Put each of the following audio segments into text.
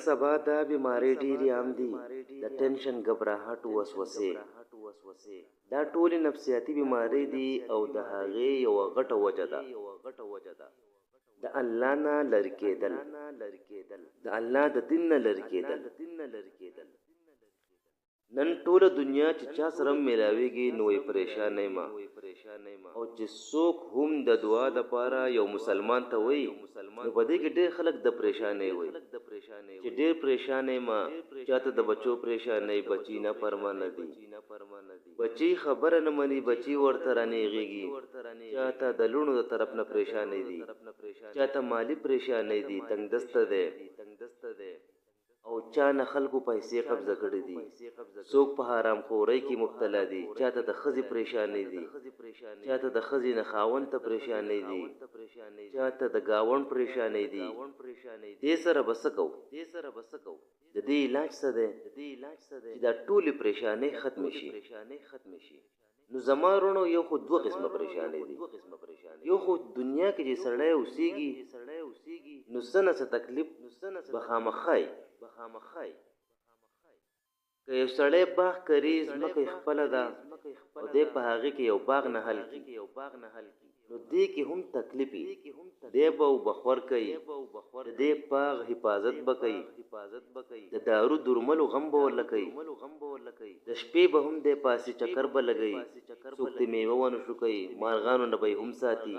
سبا دا بیماری ډېرې عام دي د ټینشن غبرهټ وسوسې دا ټولې نفسیاتي بیماری دي او د هغې یوه غټه وجه ده د الله نه لرې کېدل د الله د دین نه لرې کېدل نن ټوله دنیا چې چا سره ملاویږي نو یې پریشانه ما او چې څوک هم د دعا د پاره یو مسلمان ته وای نو په دې کې ډېر خلک د پریشانه وای چې ډېر پریشانه ما چاته د بچو پریشانه بچی نه پرمانه دي بچی خبره نه مني بچی ورته رانیږي چاته د لونو د طرف نه پریشانه دي چاته مالی پریشانه دي تنگ دسته ده او چا نه خلکو پیسې قبضه کړې دي څوک په حرام خورۍ کې مبتلا دي چاته د خزي پریشانې دي چاته د خزي نه خاوند ته پریشانې دي چاته د گاوند پریشانې دي دې سره بسکو د دې علاج څه ده چې دا ټولې پریشانې ختم شي نو زمارونو یو خو دوه قسمه پریشانې دي یو خو دنیا کې چې سړی اوسېږي نو سنه څه تکلیف بخامخای که یو سړی باغ کری ځمکه خپله ده او دی په هغې کې یو باغ نه حل کي نو دې کې هم تکلیفي دی به بخور کوي د دې باغ حفاظت به کوي د دارو درملو غم به ورله کوي د شپې به هم دی پاسې چکر به لګوي څوک د میوه ونه شو کوي مارغانو نه به یې هم ساتي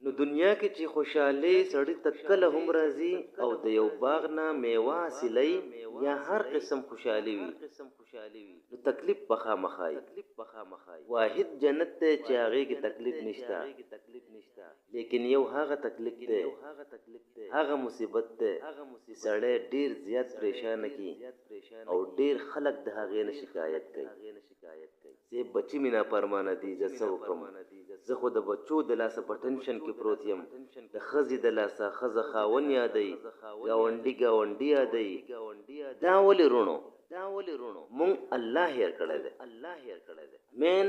نو دنیا کې چې خوشحالي سړی ته کله هم راځي او د یو باغ نه میوه حاصلوي یا هر قسم خوشحالي وي نو تکلیف بخامخای واحد جنت ته چې هغې کې تکلیف نشته لیکن یو هغه تکلیف دی هغه مصیبت دی چې سړی ډېر زیات پریشانه کی او ډېر خلک د هغې نه شکایت کوي چې بچی مې نافرمانه دي زه څه وکړم زه خو د بچو د لاسه په ټنشن کې پروت یم د ښځې د لاسه ښځه خاون یادوي ګاونډي یادوي دا ولې رونو مونږ الله هېر کړی دی مین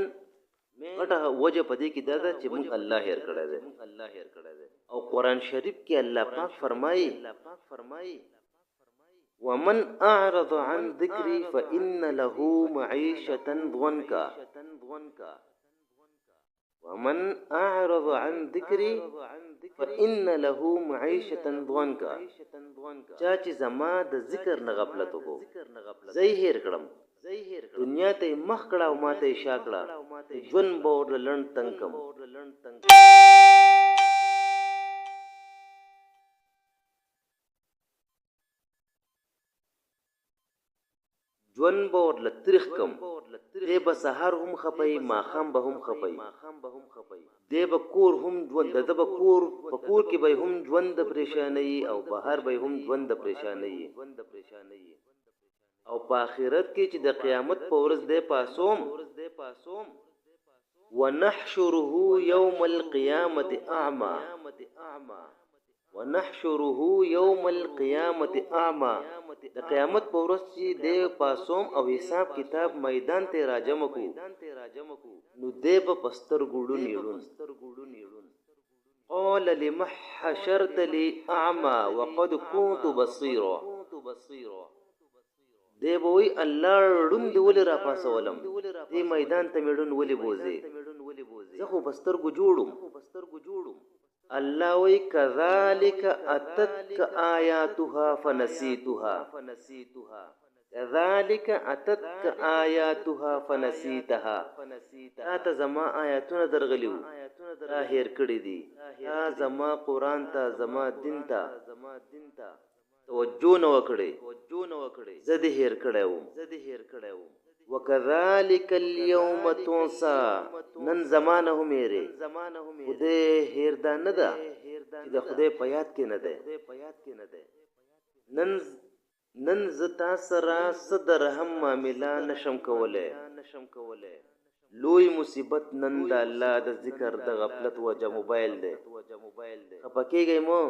غټه وجه په دې کې دا ده چې مونږ الله هېر کړی دی او قرآن شریف کې الله پاک فرمایي ومن اعرض عن ذکری فإن له معیشة ضنکا ومن اعرض عن ذکری فإن له معیشة ضنکا چا چې زما د ذکر نه غفلت وکړو زه یې هېر کړم دنیا ته یې مخ کړه او ما ته یې شا کړه ژوند به ورله لنډ تنګ کم ژوند به ورله تریخ کم دی به سهار هم خپئ ماښام به هم خپئ دی به کور هم ژوند د ده به کور په کور کې به هم ژوند د پریشانۍ او بهر به هم ژوند د پریشانۍ او په آخرت کې چې د قیامت په ورځ دی پاسوم ونحشره یوم القیامة اعمى ونحشره یوم القیامة اعمى د قیامت په ورځ چې دی پاسوم او حساب کتاب میدان ته راجمع کو نو دی به په سترګو ړوند یړوند قال لم حشرتني اعمى وقد كنت بصيرا دی به وی الله ړوند دی ولې راپاسولم دې میدان ته مې ړوند ولې بوځې زه خو په سترګو جوړم الله وی کذالک اتتک آیاتها فنسیتها کذالک اتتک آیاتها فنسیتها تا ته زما آیاتونه درغلیو تا هیر کړی دي تا زما قرآن ته زما دین ته توجه نه وکړې زه دې هیر کړی وم وکذالک اليوم تنسا نن زمانه هم هیرې خدای هیر دا نه ده چې د خدای په یاد کې نه ده نن زه تا سره څه د رحم معامله نشم کولی لوی مصیبت نن د الله د ذکر د غفلت وجه موبایل دی خفه کېږئ مو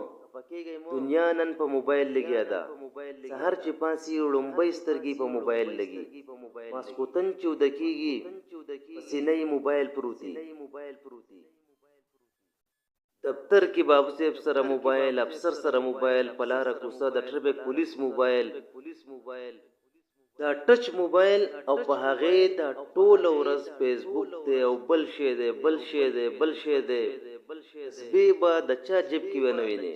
دنیا نن په موبایل لګیا ده سهار چې پاسي ړومبۍ سترګې په موبایل لګي ماسخوتن چې وده کېږي په سینه یې موبایل پروت وي دفتر کې بابو صاحب سره موبایل، افسر سره موبایل، پلار کوسه د ټریفیک پولیس موبایل، دا ټچ موبایل او په هغه د ټول ورځ فیسبوک ته او بل شی دی سبيبا د چا جیب کې ونوینه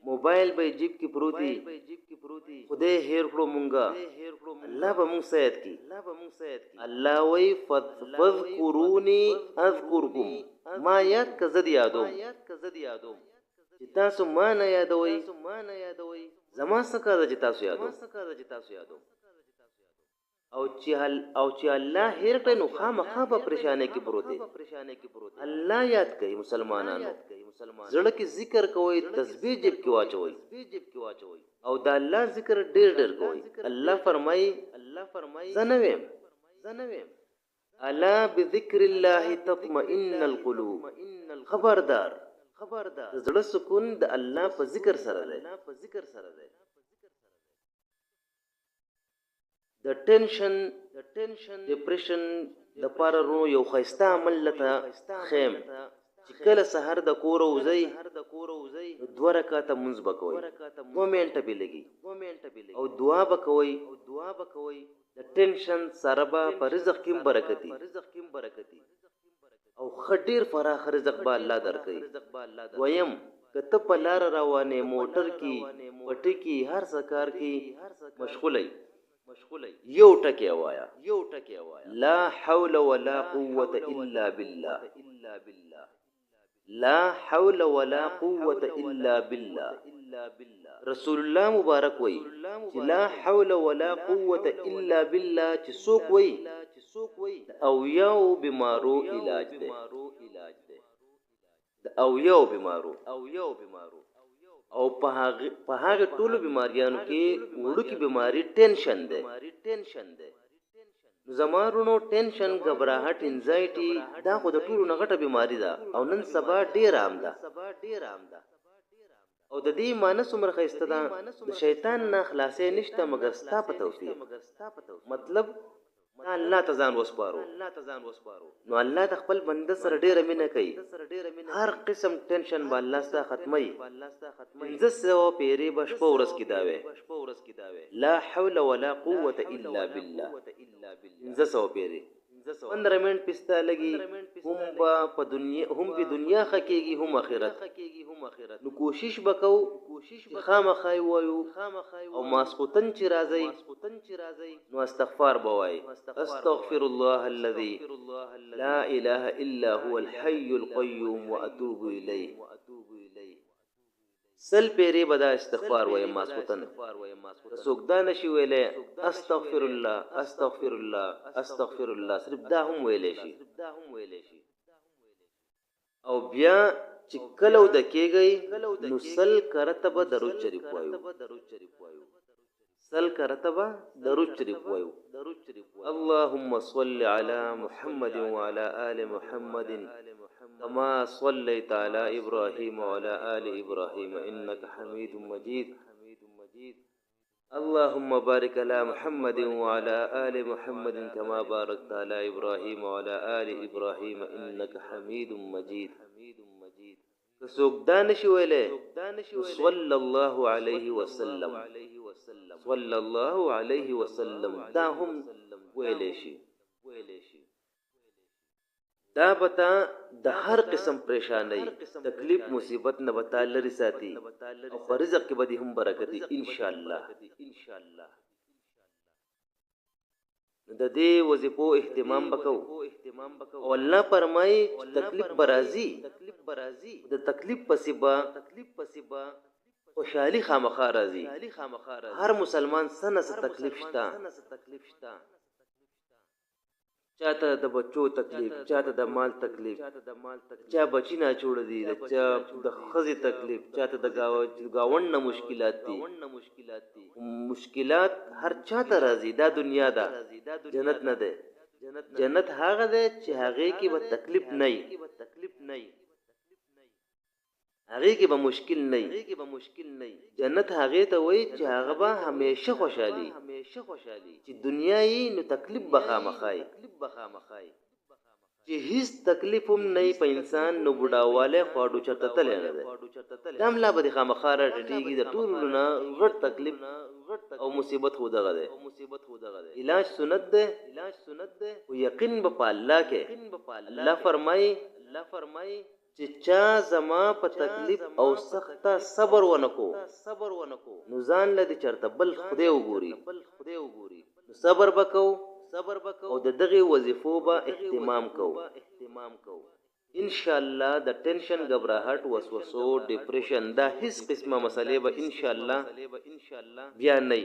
موبایل به جیب کې پروتي خدای هیر کړو مونږه الله به مونږ سید کی الله وی فذكروني اذكركم ما یاد کزد یادوم چې تاسو ما نه یادوي زما څخه چې تاسو یادوم او چې الله هیر کړي نو خامخا په پریشانه کې پروت الله یاد کوي مسلمانانو زړه کې ذکر کوي تسبیح جب کې واچوي او دا الله ذکر ډېر کوي الله فرمایي زنویم الا بذکر الله تطمئن القلوب خبردار زړه سکون د الله په ذکر سره ده د ټینشن ډیپریشن د پاره یو خيسته عمل لته خیم چې کله سحر د کور وزي 2 رکعاته منځ بکوي 2 منټه به لګي او دعا بکوي د ټینشن سربا پر رزق کې برکتی او خډیر فراخ رزق به الله درکړي ويم کته په لار روانه موټر کې پټي کې هر سکار کې مشغولای یو ټکی وایا لا حول ولا قوه الا بالله لا حول ولا قوه الا بالله رسول الله مبارک وای چې لا حول ولا قوه الا بالله چې څوک وای او یو بیمارو علاج ده او یو بیمارو او په هغه ټولو بیماریانو کې وړو کې بیماری ټینشن ده زمارونو ټینشن غبرهټ انزایټي دا خو د ټولو نغټه بیماری ده او نن سبا ډیر عام ده او د دې مانس عمر خسته ده د شیطان نه خلاصې نشته مگر ستا په توفیق مطلب الله تزان وسپارو نو الله د خپل بنده سره ډیره مینه کوي هر قسم ټینشن به الله ستاسو ختمي زسو پیری بشپو ورس کی داوي لا حول ولا قوه الا بالله زسو پیری 15 منټ پستا لګي هم په دنیا خکېږي هم آخرت نو کوشش وکاو خامخای وایو او ماسختن چې راځي نو استغفار بوای استغفر الله الذي لا اله الا هو الحي القيوم واتوب اليه سل پیری بدا استغفار وای ماسختن سوګدا نشي ویلې استغفر الله صرف دا هم ویلې شي او بیا چې کلو د کېږي نو سل کرتب درود شریف وایو اللهم صل على محمد وعلى آل محمد كما صليت على إبراهيم وعلى آل إبراهيم إنك حميد مجيد اللهم بارك على محمد وعلى آل محمد كما باركت على إبراهيم وعلى آل إبراهيم إنك حميد مجيد كسوك دانش ويلي صلى الله عليه وسلم داهم ویلې شي دا بتا د هر قسم پریشانای تکلیف مصیبت نه بتا لري ساتي او رزق کې به هم برکت ان شاء الله د دې وظیفو اهتمام وکاو او الله فرمای تکلیف برازي د تکلیف پسبا خوشحالي خامخا راځي هر مسلمان سنه تکلیف شتا چاته د بچو تکلیف چاته د مال تکلیف چا بچی نه جوړ دي چا د خزي تکلیف چاته د گاوند نه مشکلات هر چاته راځي دا دنیا ده جنت نه ده جنت هغه ده چې هغه کې به تکلیف نه هغه کې به مشکل نه جنت هغه ته وای چې هغه به همیشه خوشحالي چې دنیاي نو تکلیف بخا مخای چې هیڅ تکلیف هم نه په انسان نو بډاواله خواړو چرته تل نه ده دام لا به خامخا راټیږي د ټولو نه غټ تکلیف او مصیبت خو دغه ده علاج سنت ده او یقین په الله کې الله فرمای چې چا زما په تکلیف او سخته صبر ونکو نو ځان لدی چرته بل خدای وګوري صبر وکاو او د دغه وظیفو به اهتمام کو ان شاء الله د ټینشن غبرهټ وسوسو ډیپریشن دا هیڅ قسمه مسلې به ان شاء الله بیا نه